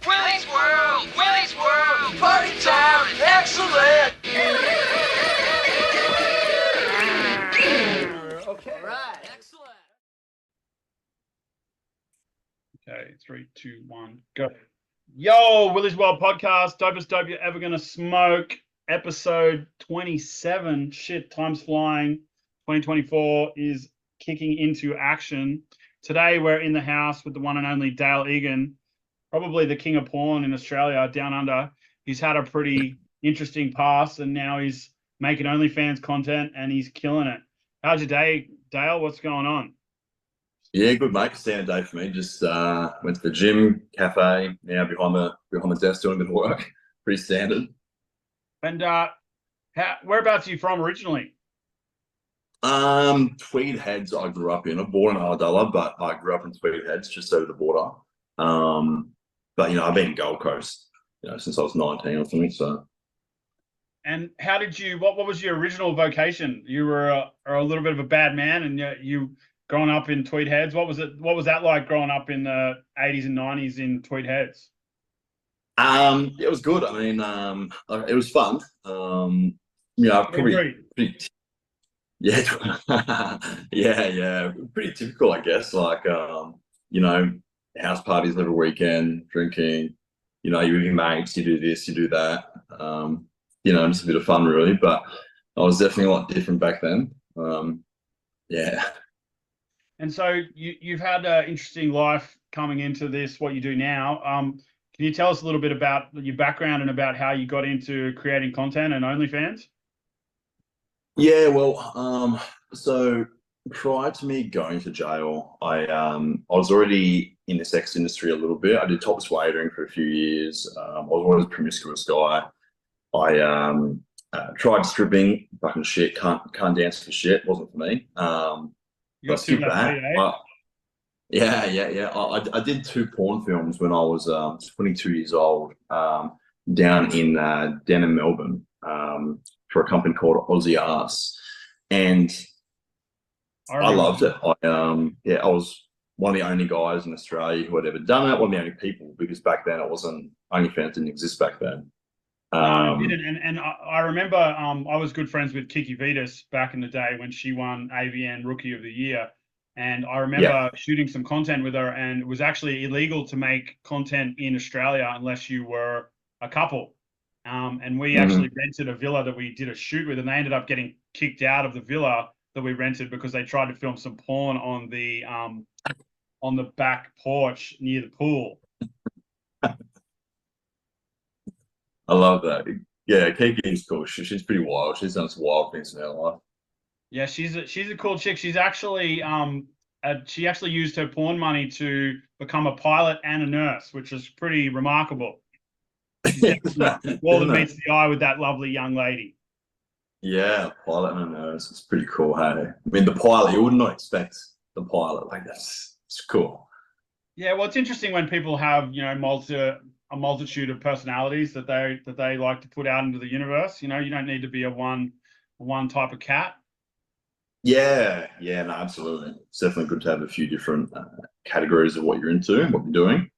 Willy's World! Willy's World! Party time! Excellent! Okay. All right. Excellent. Okay, 3, 2, 1, go. Yo, Willy's World Podcast, dopest dope you're ever gonna smoke. Episode 27. Shit, time's flying. 2024 is kicking into action. Today we're in the house with the one and only Dale Egan, probably the king of porn in Australia, down under. He's had a pretty interesting past, and now he's making OnlyFans content, and he's killing it. How's your day, Dale? What's going on? Yeah, good mate. Standard day for me. Just went to the gym, cafe. Now behind the desk doing a bit of work. Pretty standard. And whereabouts are you from originally? Tweed Heads. I grew up in. I'm born in Armadillo, but I grew up in Tweed Heads, just over the border. But I've been in Gold Coast, since I was 19 or something. So. And how did you? What was your original vocation? You were a little bit of a bad man, and you growing up in Tweed Heads. What was it? What was that like growing up in the 80s and 90s in Tweed Heads? It was good. I mean, it was fun. Pretty yeah, pretty typical, I guess. Like, house parties every weekend, drinking. You with your mates, you do this, you do that. Just a bit of fun, really. But I was definitely a lot different back then. Yeah. And so you've had an interesting life coming into this, what you do now. Can you tell us a little bit about your background and about how you got into creating content and OnlyFans? Yeah, well, so prior to me going to jail, I was already in the sex industry a little bit. I did topless waitering for a few years. I was always a promiscuous guy. I tried stripping, fucking shit. Can't dance for shit. Wasn't for me. You got too late, eh? Yeah. I did 2 porn films when I was 22 years old, down in Melbourne, for a company called Aussie Arse, and I loved it. I was one of the only guys in Australia who had ever done it. One of the only people, because back then OnlyFans didn't exist back then. No, it didn't. And I remember I was good friends with Kiki Vitas back in the day when she won AVN Rookie of the Year. And I remember shooting some content with her, and it was actually illegal to make content in Australia unless you were a couple. And we actually rented a villa that we did a shoot with, and they ended up getting kicked out of the villa that we rented because they tried to film some porn on the back porch near the pool. I love that. Yeah, Kiki's cool. She's pretty wild. She's done some wild things in her life. Yeah, she's a cool chick. She's actually she actually used her porn money to become a pilot and a nurse, which is pretty remarkable. Well, that meets the eye with that lovely young lady. Yeah, pilot and a nurse. It's pretty cool. Hey, I mean, the pilot, you would not expect the pilot. Like, it's cool. Yeah, well, it's interesting when people have a multitude of personalities that they like to put out into the universe. You don't need to be a one type of cat. Yeah, no, absolutely. It's definitely good to have a few different categories of what you're into and what you're doing.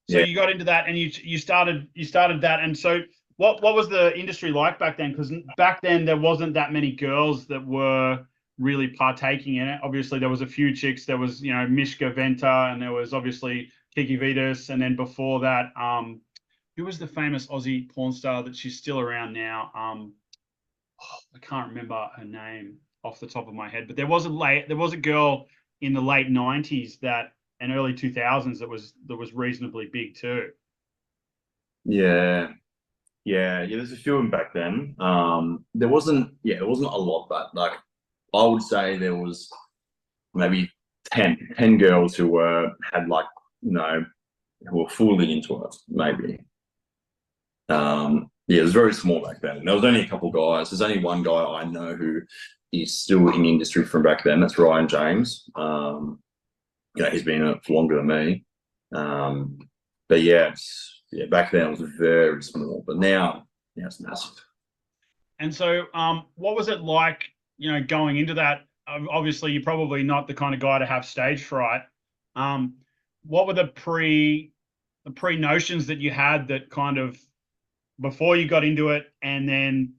So you got into that, and you started that. And so what was the industry like back then? Because back then there wasn't that many girls that were really partaking in it. Obviously there was a few chicks. There was Mishka Venta, and there was obviously Kiki Vitas, and then before that, who was the famous Aussie porn star that she's still around now? I can't remember her name off the top of my head, but there was a girl in the late 90s and early 2000s that was reasonably big too. Yeah. There's a few of them back then. There wasn't a lot, but like I would say there was maybe 10 girls who had like who were fully into it, maybe. It was very small back then. There was only a couple guys. There's only one guy I know who is still in the industry from back then. That's Ryan James. He's been in it for longer than me. But back then it was very small. But now it's massive. And so, what was it like? Going into that. Obviously, you're probably not the kind of guy to have stage fright. What were the the pre-notions that you had that kind of before you got into it, and then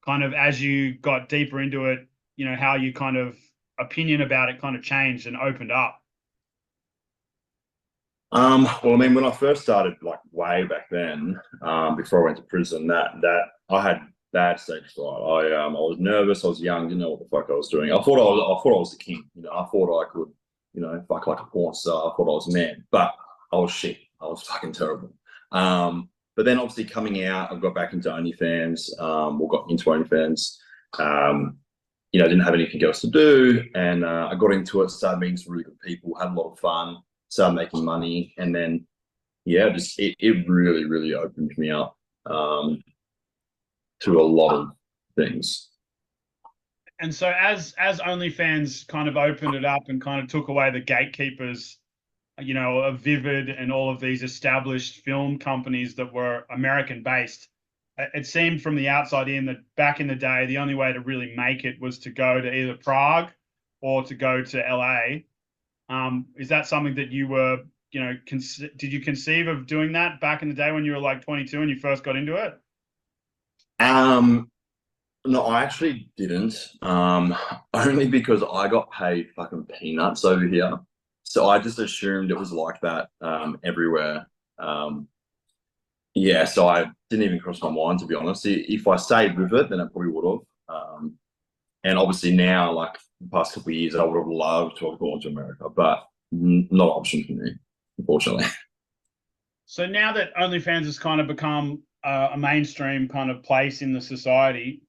kind of as you got deeper into it, you know, how you kind of opinion about it kind of changed and opened up? Well, I mean, when I first started, like way back then, before I went to prison, that I had bad stage fright. I was nervous. I was young, didn't know what the fuck I was doing. I thought I was the king. You know, I thought I could, you know, fuck like a porn star. I thought I was a man, but I was shit. I was fucking terrible. But then obviously coming out, I got back into OnlyFans. Or got into OnlyFans. You know, didn't have anything else to do, and I got into it. Started meeting some really good people. Had a lot of fun. Started making money, and then yeah, just it really, really opened me up to a lot of things. And so as OnlyFans kind of opened it up and kind of took away the gatekeepers, you know, of Vivid and all of these established film companies that were American based, it seemed from the outside in that back in the day, the only way to really make it was to go to either Prague or to go to LA. Is that something that you were, you know, did you conceive of doing that back in the day when you were like 22 and you first got into it? No, I actually didn't. Only because I got paid fucking peanuts over here. So I just assumed it was like that everywhere. Yeah, so I didn't even cross my mind, to be honest. If I stayed with it, then I probably would have. And obviously now, like the past couple of years, I would have loved to have gone to America, but not an option for me, unfortunately. So now that OnlyFans has kind of become a mainstream kind of place in the society,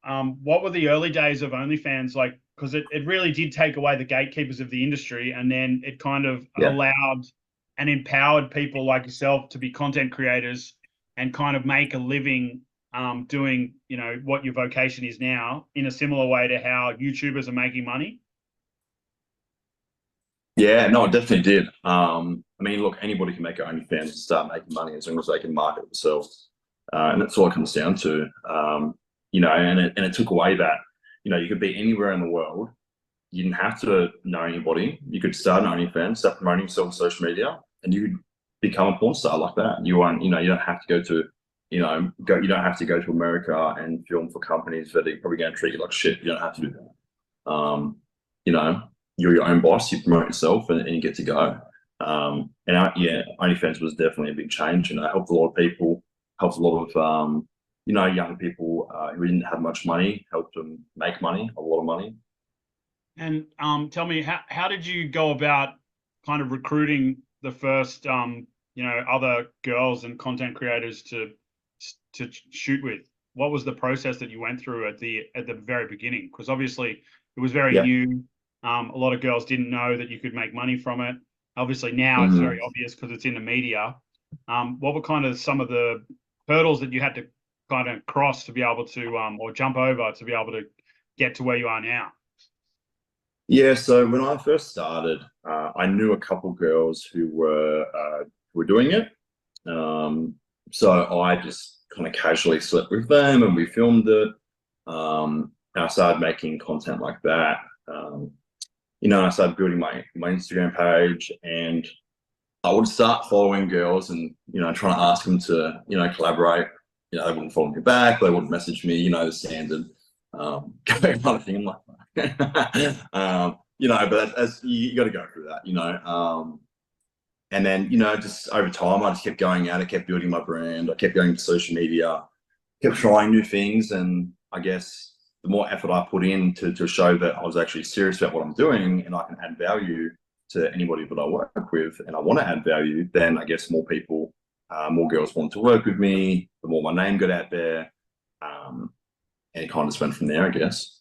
what were the early days of OnlyFans like? Because it really did take away the gatekeepers of the industry, and then it kind of allowed and empowered people like yourself to be content creators and kind of make a living doing, you know, what your vocation is now, in a similar way to how YouTubers are making money. Yeah, no, it definitely did. I mean, look, anybody can make their OnlyFans and start making money as long as they can market themselves, and that's all it comes down to. You know, and it took away that, you know, you could be anywhere in the world. You didn't have to know anybody. You could start an OnlyFans, start promoting yourself on social media, and you could become a porn star like that. You won't, you know, you don't have to go to, you know, you don't have to go to America and film for companies that are probably going to treat you like shit. You don't have to do that. You know, you're your own boss. You promote yourself, and you get to go. Yeah, OnlyFans was definitely a big change, and it helped a lot of people. Helped a lot of you know, young people who didn't have much money. Helped them make money, a lot of money. And tell me, how did you go about kind of recruiting the first you know, other girls and content creators to shoot with? What was the process that you went through at the very beginning? Because obviously it was very new. A lot of girls didn't know that you could make money from it. Obviously now it's very obvious because it's in the media. What were kind of some of the hurdles that you had to kind of cross to be able to or jump over to be able to get to where you are now? Yeah, so when I first started, I knew a couple girls who were doing it. So I just kind of casually slept with them, and we filmed it. And I started making content like that. You know, I started building my Instagram page, and I would start following girls and, you know, trying to ask them to, you know, collaborate. You know, they wouldn't follow me back. They wouldn't message me, you know, the standard kind of thing. I'm like, you know, but as you got to go through that, you know. And then, you know, just over time, I just kept going out. I kept building my brand. I kept going to social media, kept trying new things. And I guess the more effort I put in to show that I was actually serious about what I'm doing and I can add value to anybody that I work with, and I want to add value, then I guess more people, more girls want to work with me, the more my name got out there. And it kind of just went from there, I guess.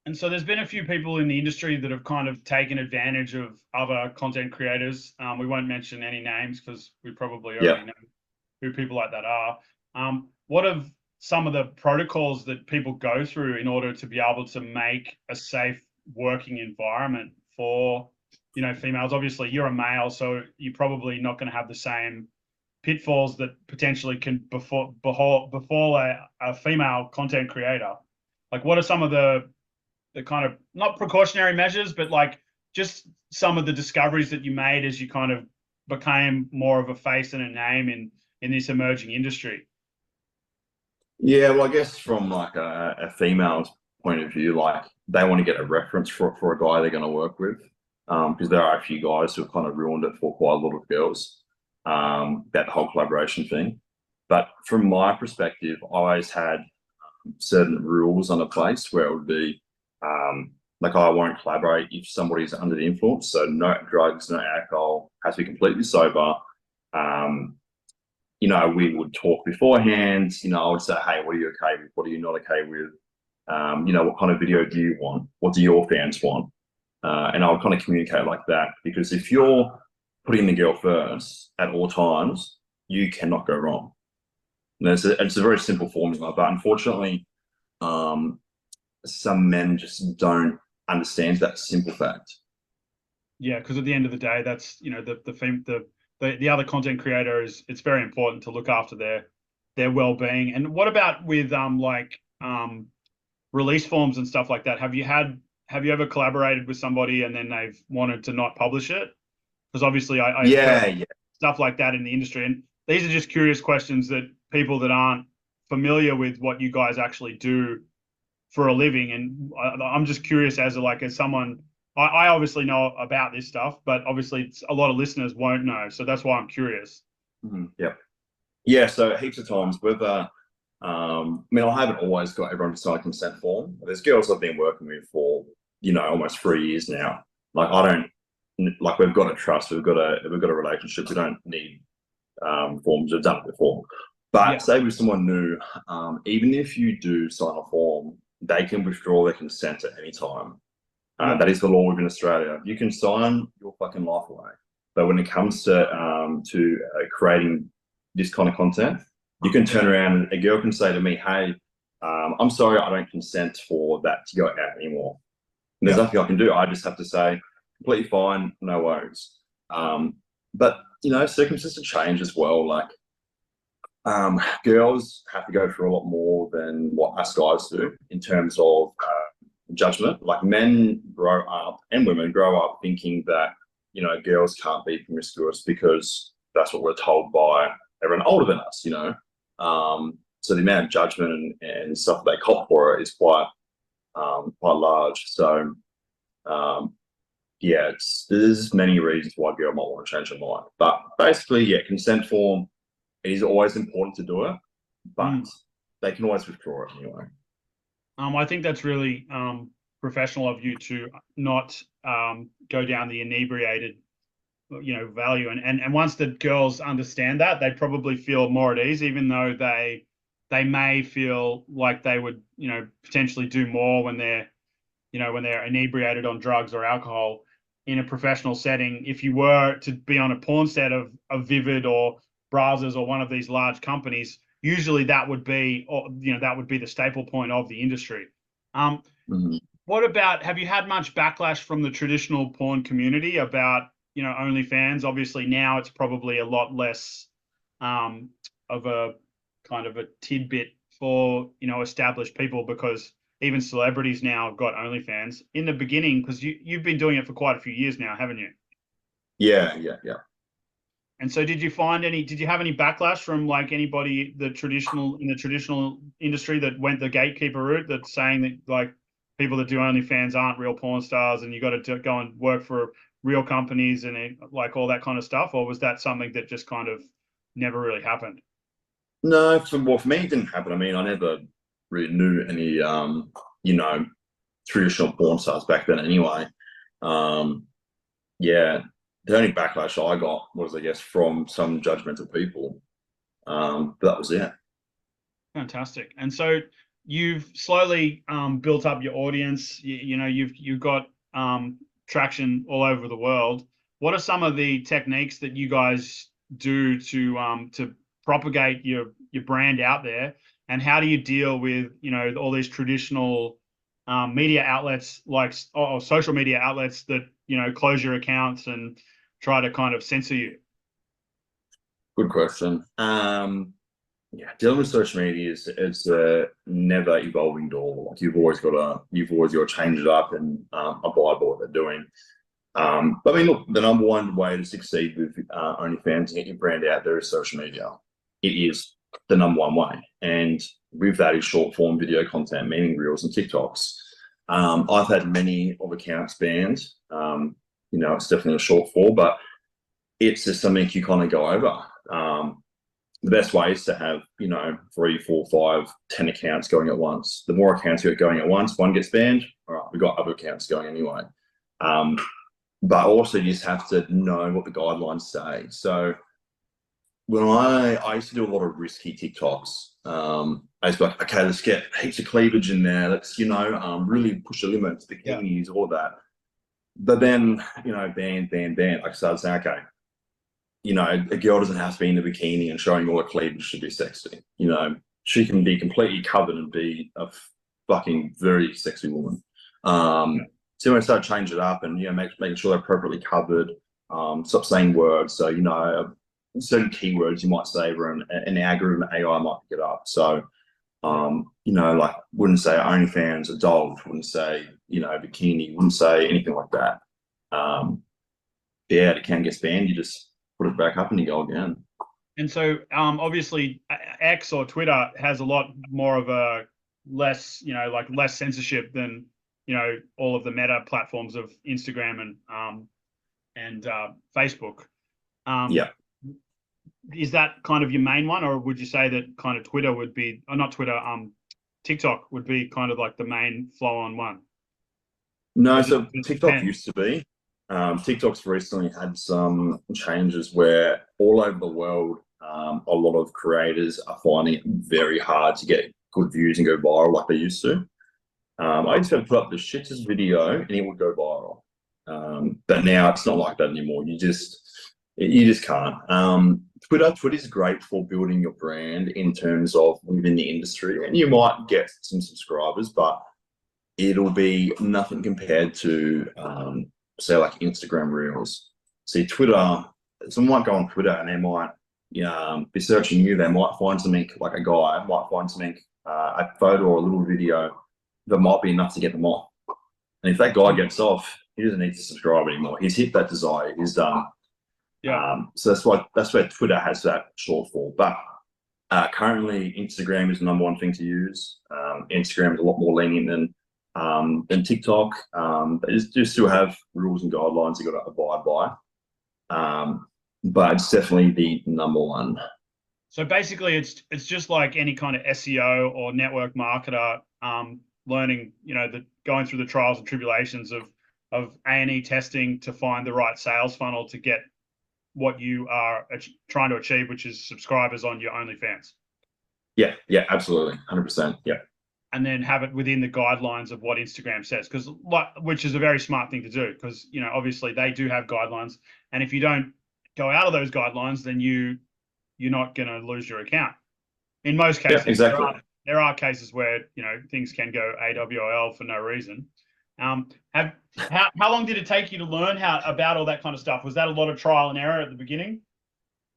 And so there's been a few people in the industry that have kind of taken advantage of other content creators. We won't mention any names because we probably already know who people like that are. What are some of the protocols that people go through in order to be able to make a safe working environment for, you know, females? Obviously, you're a male, so you're probably not going to have the same pitfalls that potentially can befall a female content creator. Like, what are some of the kind of, not precautionary measures, but like just some of the discoveries that you made as you kind of became more of a face and a name in this emerging industry? Yeah, well, I guess from like a female's point of view, like they want to get a reference for a guy they're going to work with, because there are a few guys who have kind of ruined it for quite a lot of girls, that whole collaboration thing. But from my perspective, I always had certain rules on a place where it would be like I won't collaborate if somebody's under the influence. So no drugs, no alcohol, has to be completely sober. You know, we would talk beforehand. You know, I would say, hey, what are you okay with? What are you not okay with? You know, what kind of video do you want? What do your fans want? And I would kind of communicate like that, because if you're putting the girl first at all times, you cannot go wrong. And it's a very simple formula, but unfortunately, some men just don't understand that simple fact. Yeah, because at the end of the day, that's, you know, the other content creator it's very important to look after their well-being. And what about with release forms and stuff like that? Have you ever collaborated with somebody and then they've wanted to not publish it? Because obviously I yeah stuff like that in the industry, and these are just curious questions that people that aren't familiar with what you guys actually do for a living, and I'm just curious as someone. I obviously know about this stuff, but obviously a lot of listeners won't know. So that's why I'm curious. Yeah. So heaps of times with, I mean, I haven't always got everyone to sign a consent form. There's girls I've been working with for, you know, almost 3 years now. Like we've got a trust, we've got a relationship. We don't need forms. We've done it before. But say with someone new, even if you do sign a form, they can withdraw their consent at any time. That is the law within Australia. You can sign your fucking life away, but when it comes to creating this kind of content, you can turn around and a girl can say to me, "Hey, I'm sorry, I don't consent for that to go out anymore." And there's nothing I can do. I just have to say, "Completely fine, no worries." But you know, circumstances change as well. Like girls have to go through a lot more than what us guys do in terms of judgment. Like men grow up and women grow up thinking that, you know, girls can't be promiscuous because that's what we're told by everyone older than us, you know. So the amount of judgment and stuff they cop for it is quite large. So yeah, there's many reasons why a girl might want to change her mind. But basically, yeah, consent form, it is always important to do it, but they can always withdraw it anyway. I think that's really professional of you to not go down the inebriated, you know, value. And once the girls understand that, they probably feel more at ease, even though they may feel like they would, you know, potentially do more when they're inebriated on drugs or alcohol in a professional setting. If you were to be on a porn set of Vivid or Brazzers or one of these large companies, usually that would be the staple point of the industry. What about, have you had much backlash from the traditional porn community about, you know, OnlyFans? Obviously now it's probably a lot less of a kind of a tidbit for, you know, established people, because even celebrities now have got OnlyFans. In the beginning, because you've been doing it for quite a few years now, haven't you? Yeah. And so did you have any backlash from like anybody in the traditional industry that went the gatekeeper route, that's saying that like people that do OnlyFans aren't real porn stars and you got to go and work for real companies and like all that kind of stuff? Or was that something that just kind of never really happened? No, for me, it didn't happen. I mean, I never really knew any, you know, traditional porn stars back then anyway. Yeah, the only backlash I got was, I guess, from some judgmental people. But that was it. Fantastic. And so you've slowly built up your audience. You know, you've got traction all over the world. What are some of the techniques that you guys do to propagate your brand out there? And how do you deal with, you know, all these traditional media outlets like or social media outlets that, you know, close your accounts and try to kind of censor you? Good question. Yeah, dealing with social media is a never evolving door. Like you've always got to change it up and abide by what they're doing. But I mean, look, the number one way to succeed with OnlyFans and get your brand out there is social media. It is the number one way. And with that is short form video content, meaning reels and TikToks. I've had many of accounts banned. It's definitely a short form, but it's just something you kind of go over. The best way is to have, 3, 4, 5, 10 accounts going at once. The more accounts you get going at once, one gets banned. All right, we've got other accounts going anyway. But also you just have to know what the guidelines say. So when I used to do a lot of risky TikToks, I used to be like, okay, let's get heaps of cleavage in there. Let's, really push the limits, bikinis, all of that. But then, ban. I started saying, okay, a girl doesn't have to be in a bikini and showing all her cleavage to be sexy. She can be completely covered and be a fucking very sexy woman. So when I started changing it up and, making sure they're appropriately covered, stop saying words. So, certain keywords you might say where an algorithm, AI might pick it up. So, wouldn't say OnlyFans, a dog, wouldn't say, bikini, wouldn't say anything like that. It can get banned. You just put it back up and you go again. And so, obviously, X or Twitter has a lot more of a less censorship than, all of the meta platforms of Instagram and Facebook. Is that kind of your main one, or would you say that kind of Twitter would be, or not Twitter, TikTok would be kind of like the main flow-on one? No, so TikTok used to be. TikTok's recently had some changes where all over the world, a lot of creators are finding it very hard to get good views and go viral like they used to. I used to put up the shittest video and it would go viral. But now it's not like that anymore. You just can't. Twitter's great for building your brand in terms of within the industry, and you might get some subscribers, but it'll be nothing compared to say like Instagram Reels. See, Twitter, someone might go on Twitter and they might be searching you. They might find something like a guy, might find something, a photo or a little video that might be enough to get them off. And if that guy gets off, he doesn't need to subscribe anymore. He's hit that desire. He's done. So that's where Twitter has that shortfall. But currently, Instagram is the number one thing to use. Instagram is a lot more lenient than TikTok. They just still have rules and guidelines you got to abide by. But it's definitely the number one. So basically, it's just like any kind of SEO or network marketer learning, going through the trials and tribulations of A&E testing to find the right sales funnel to get what you are trying to achieve, which is subscribers on your OnlyFans. Yeah, absolutely, 100%. Yeah. And then have it within the guidelines of what Instagram says, which is a very smart thing to do, because obviously they do have guidelines, and if you don't go out of those guidelines, then you're not going to lose your account. In most cases, exactly. There are cases where things can go AWOL for no reason. How long did it take you to learn about all that kind of stuff? Was that a lot of trial and error at the beginning?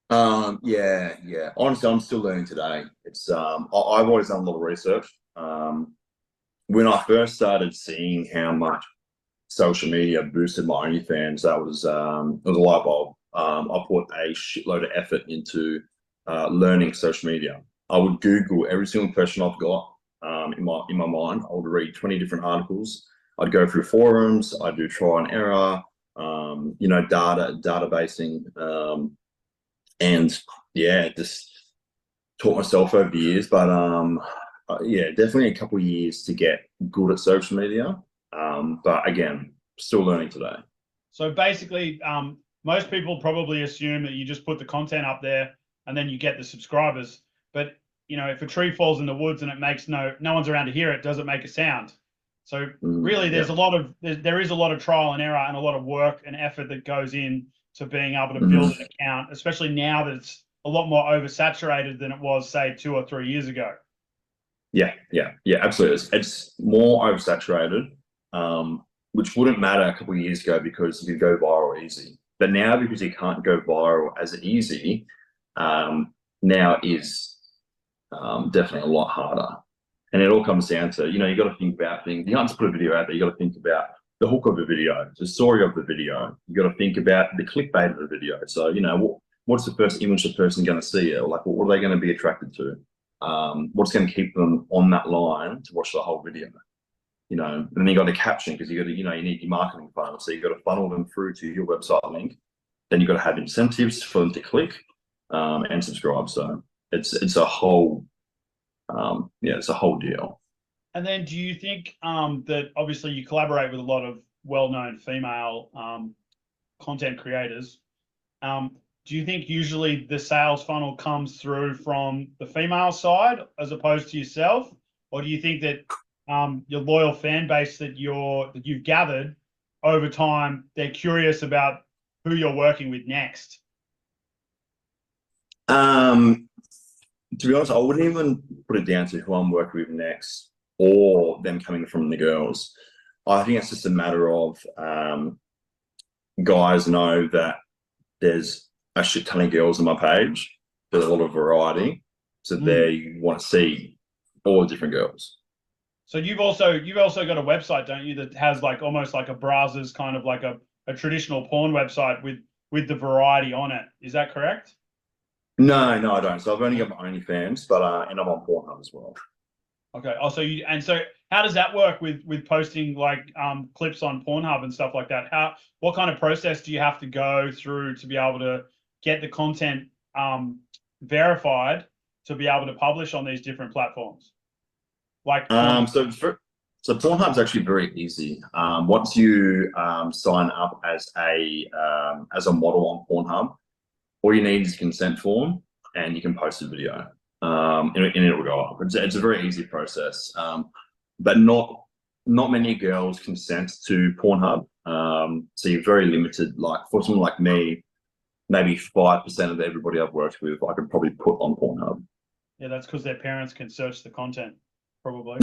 Yeah. Honestly, I'm still learning today. It's I've always done a lot of research. When I first started seeing how much social media boosted my OnlyFans, that was it was a light bulb. I put a shitload of effort into learning social media. I would Google every single question I've got in my mind. I would read 20 different articles. I'd go through forums. I'd do trial and error. Databasing, and just taught myself over the years. But definitely a couple of years to get good at social media. But again, still learning today. So basically, most people probably assume that you just put the content up there and then you get the subscribers. But if a tree falls in the woods and it makes no one's around to hear it, does it make a sound? So really, there is a lot of trial and error and a lot of work and effort that goes in to being able to build an account, especially now that it's a lot more oversaturated than it was, say, 2 or 3 years ago. Yeah, absolutely. It's more oversaturated, which wouldn't matter a couple of years ago because you could go viral easy. But now, because you can't go viral as easy, now is definitely a lot harder. And it all comes down to, you got to think about things. You can't just put a video out there. You got to think about the hook of the video, the story of the video. You got to think about the clickbait of the video. So, you know, what's the first image the person going to see? Or like, what are they going to be attracted to? What's going to keep them on that line to watch the whole video? You know, and then you got the caption, because you got to, you know, you need your marketing funnel. So you got to funnel them through to your website link. Then you got to have incentives for them to click and subscribe. So it's a whole, it's a whole deal. And then do you think that obviously you collaborate with a lot of well-known female content creators? Do you think usually the sales funnel comes through from the female side as opposed to yourself? Or do you think that your loyal fan base that you've gathered over time, they're curious about who you're working with next? To be honest, I wouldn't even put it down to who I'm working with next or them coming from the girls. I think it's just a matter of guys know that there's a shit ton of girls on my page. There's a lot of variety. So there you want to see all the different girls. So you've also got a website, don't you, that has like almost like a Brazzers, kind of like a traditional porn website with the variety on it. Is that correct? No, I don't. So I've only got my OnlyFans, but and I'm on Pornhub as well. Okay. Oh, so how does that work with posting like clips on Pornhub and stuff like that? What kind of process do you have to go through to be able to get the content verified to be able to publish on these different platforms? Like so Pornhub's actually very easy. Once you sign up as a model on Pornhub, all you need is a consent form, and you can post a video, and it'll go up. It's a very easy process, but not many girls consent to Pornhub. So you're very limited. Like for someone like me, maybe 5% of everybody I've worked with, I could probably put on Pornhub. Yeah, that's because their parents can search the content, probably.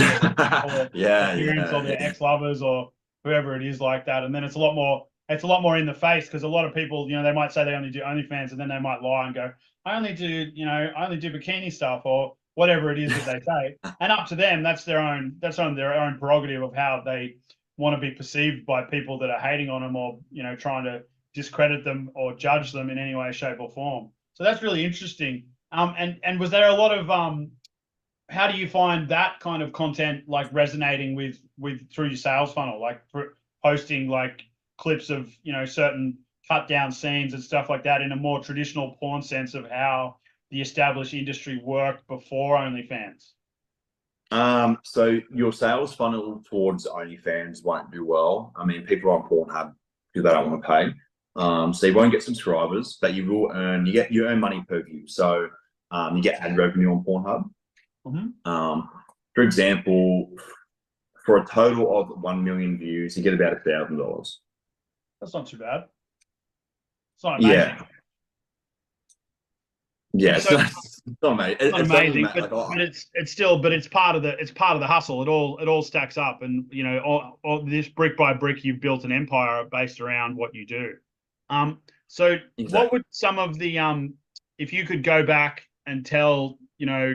Yeah, parents or their ex-lovers or whoever it is like that, and then it's a lot more in the face, because a lot of people, you know, they might say they only do OnlyFans, and then they might lie and go, I only do bikini stuff or whatever it is that they say. And up to them, that's their own prerogative of how they want to be perceived by people that are hating on them or, you know, trying to discredit them or judge them in any way, shape, or form. So that's really interesting. And was there a lot of how do you find that kind of content like resonating with through your sales funnel, like posting like clips of, you know, certain cut down scenes and stuff like that in a more traditional porn sense of how the established industry worked before OnlyFans? So your sales funnel towards OnlyFans won't do well. I mean, people are on Pornhub because they don't want to pay. So you won't get subscribers, but you will earn. You earn money per view. So you get ad revenue on Pornhub. For example, for a total of 1 million views, you get about $1,000. That's not too bad. It's not amazing. Yeah, so, it's not amazing. It's amazing, but it's part of the hustle. It all stacks up, and you know, all this brick by brick, you've built an empire based around what you do. So exactly. What would some of the if you could go back and tell, you know,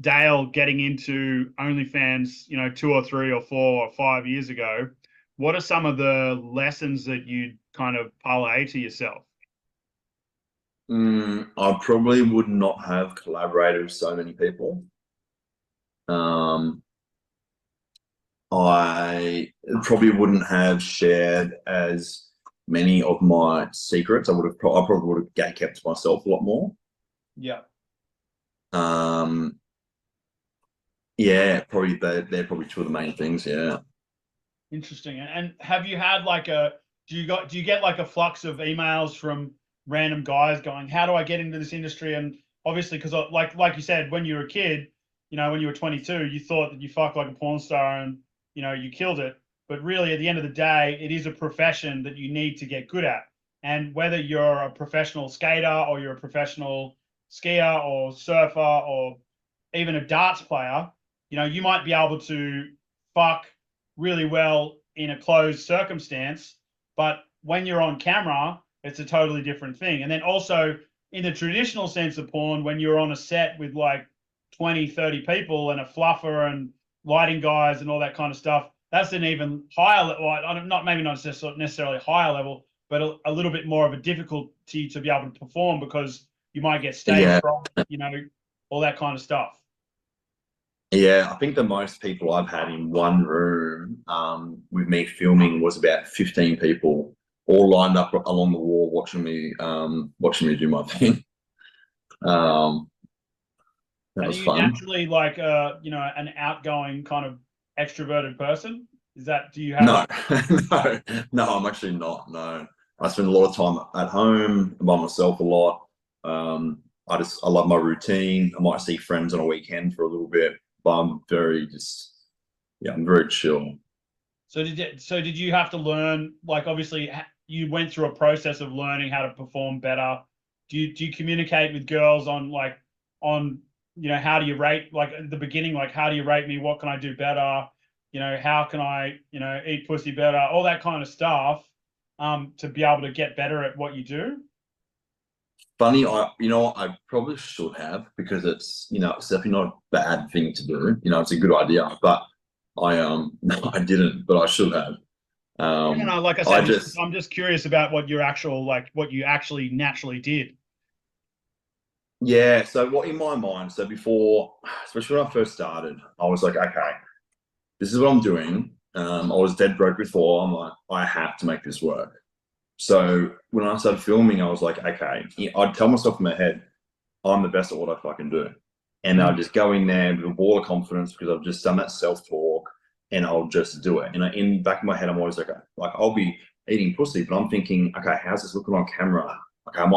Dale getting into OnlyFans, you know, 2 or 3 or 4 or 5 years ago, what are some of the lessons that you'd kind of parlay to yourself? I probably would not have collaborated with so many people. I probably wouldn't have shared as many of my secrets. I probably would have kept to myself a lot more. Yeah. Yeah, probably they're probably 2 of the main things. Yeah. Interesting. And have you had like do you get like a flux of emails from random guys going, how do I get into this industry? And obviously, because like you said, when you were a kid, you know, when you were 22, you thought that you fucked like a porn star and, you know, you killed it. But really, at the end of the day, it is a profession that you need to get good at. And whether you're a professional skater or you're a professional skier or surfer or even a darts player, you know, you might be able to fuck really well in a closed circumstance, but when you're on camera, it's a totally different thing. And then also in the traditional sense of porn, when you're on a set with like 20, 30 people and a fluffer and lighting guys and all that kind of stuff, that's an even higher level. Not maybe not necessarily higher level, but a little bit more of a difficulty to be able to perform because you might get stage fright, you know, all that kind of stuff. Yeah, I think the most people I've had in one room with me filming was about 15 people, all lined up along the wall watching me do my thing. That And was are you fun. naturally like you know, an outgoing kind of extroverted person? Do you have No, I'm actually not. No, I spend a lot of time at home by myself a lot. I love my routine. I might see friends on a weekend for a little bit, but I'm very chill. So did you have to learn, like, obviously you went through a process of learning how to perform better. Do you communicate with girls on you know, how do you rate, like at the beginning, like how do you rate me? What can I do better? You know, how can I, you know, eat pussy better? All that kind of stuff, to be able to get better at what you do. Funny, I probably should have, because it's definitely not a bad thing to do. It's a good idea, but I didn't, but I should have. No, like I said, I'm just curious about what your actual, like what you actually naturally did. Yeah, so what in my mind, so before, especially when I first started, I was like, okay, this is what I'm doing. I was dead broke before. I'm like, I have to make this work. So when I started filming, I was like, okay, I'd tell myself in my head, I'm the best at what I fucking do. And I'll just go in there with a wall of confidence because I've just done that self-talk, and I'll just do it. And in the back of my head, I'm always like I'll be eating pussy, but I'm thinking, okay, how's this looking on camera? Okay, I